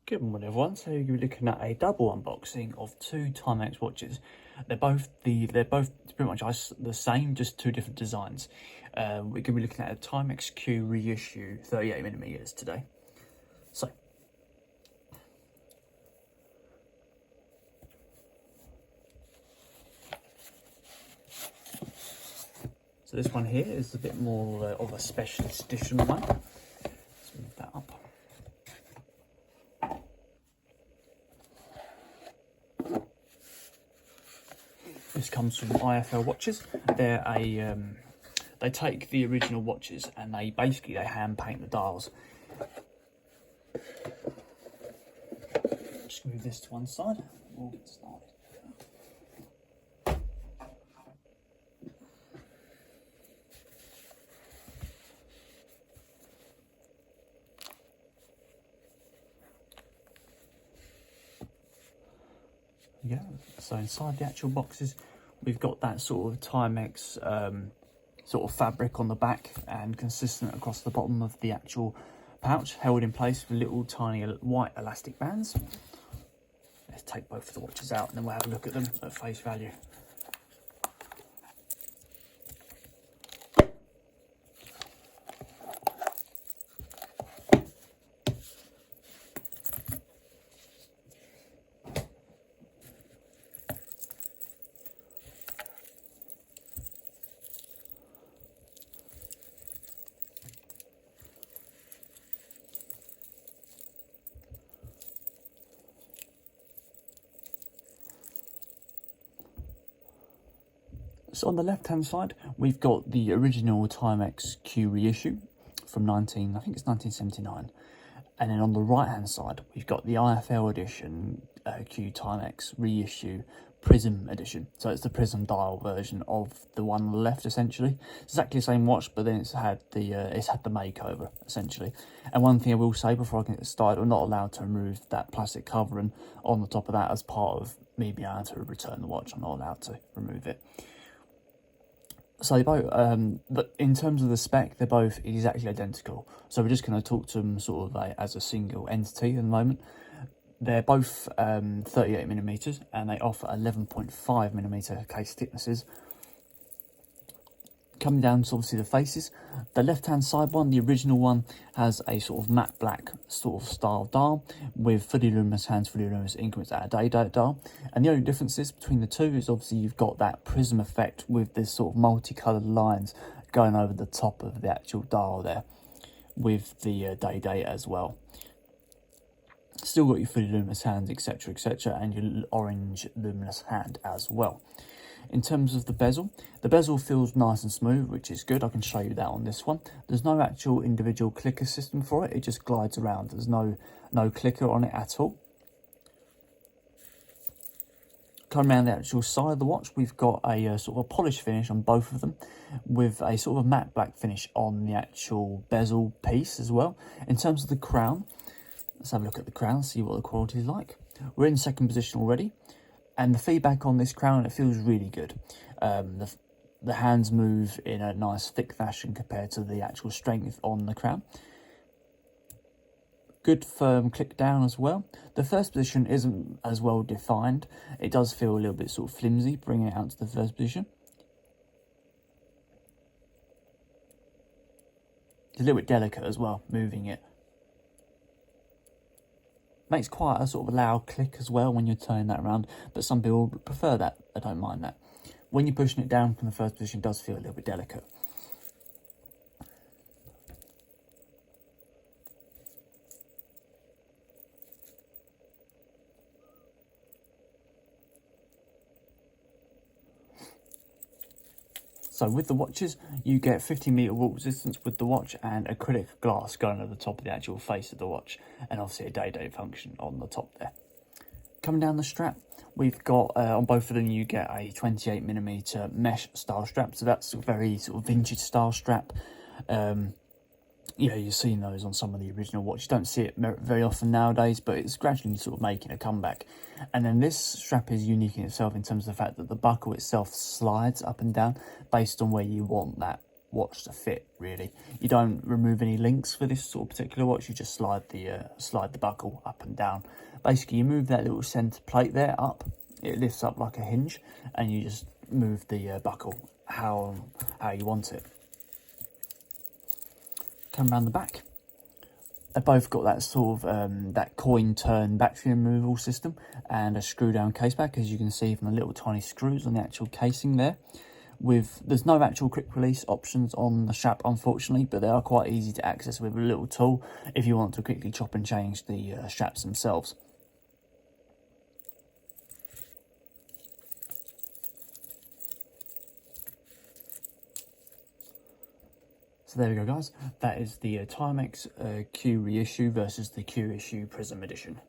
Good morning everyone, so you're looking at a double unboxing of two Timex watches. They're both pretty much the same, just two different designs. We're going to be looking at a Timex Q Reissue 38mm today. So this one here is a bit more of a specialist edition one. Let's move that up. This comes from IFL watches. They're they take the original watches and they hand paint the dials. Just move this to one side. We'll get started. Yeah, so inside the actual boxes, we've got that sort of Timex sort of fabric on the back and consistent across the bottom of the actual pouch, held in place with little tiny white elastic bands. Let's take both of the watches out and then we'll have a look at them at face value. So on the left hand side, we've got the original Timex Q Reissue from I think it's 1979. And then on the right hand side, we've got the IFL edition Q Timex Reissue Prism edition. So it's the Prism dial version of the one on the left, essentially. It's exactly the same watch, but then it's had the makeover, essentially. And one thing I will say before I get started, I'm not allowed to remove that plastic covering on the top of that as part of me being able to return the watch. I'm not allowed to remove it. So they both, but in terms of the spec, they're both exactly identical. So we're just going to talk to them sort of as a single entity at the moment. They're both 38mm and they offer 11.5mm case thicknesses. Coming down to obviously the faces, the left hand side one, the original one, has a sort of matte black sort of style dial with fully luminous hands, fully luminous increments at a day dial. And the only differences between the two is obviously you've got that prism effect with this sort of multicoloured lines going over the top of the actual dial there with the day as well. Still got your fully luminous hands, etc, and your orange luminous hand as well. In terms of the bezel feels nice and smooth, which is good. I can show you that on this one. There's no actual individual clicker system for it. It just glides around. There's no clicker on it at all. Coming around the actual side of the watch, we've got a sort of a polished finish on both of them with a sort of a matte black finish on the actual bezel piece as well. In terms of the crown, let's have a look at the crown, see what the quality is like. We're in second position already. And the feedback on this crown, it feels really good. The hands move in a nice thick fashion compared to the actual strength on the crown. Good firm click down as well. The first position isn't as well defined. It does feel a little bit sort of flimsy, bringing it out to the first position. It's a little bit delicate as well, moving it. Makes quite a sort of loud click as well when you're turning that around, but some people prefer that. I don't mind that. When you're pushing it down from the first position, it does feel a little bit delicate. So with the watches, you get 50-meter water resistance with the watch and acrylic glass going over the top of the actual face of the watch, and obviously a day function on the top there. Coming down the strap, we've got on both of them you get a 28mm mesh style strap, so that's a very sort of vintage style strap. Yeah, you've seen those on some of the original watches. You don't see it very often nowadays, but it's gradually sort of making a comeback. And then this strap is unique in itself in terms of the fact that the buckle itself slides up and down based on where you want that watch to fit, really. You don't remove any links for this sort of particular watch, you just slide the buckle up and down. Basically, you move that little centre plate there up, it lifts up like a hinge, and you just move the buckle how you want it. Come around the back. They've both got that sort of that coin turn battery removal system and a screw down case back, as you can see from the little tiny screws on the actual casing there. There's no actual quick release options on the strap, unfortunately, but they are quite easy to access with a little tool if you want to quickly chop and change the straps themselves. So there we go, guys. That is the Timex Q Reissue versus the Q Reissue Prism edition.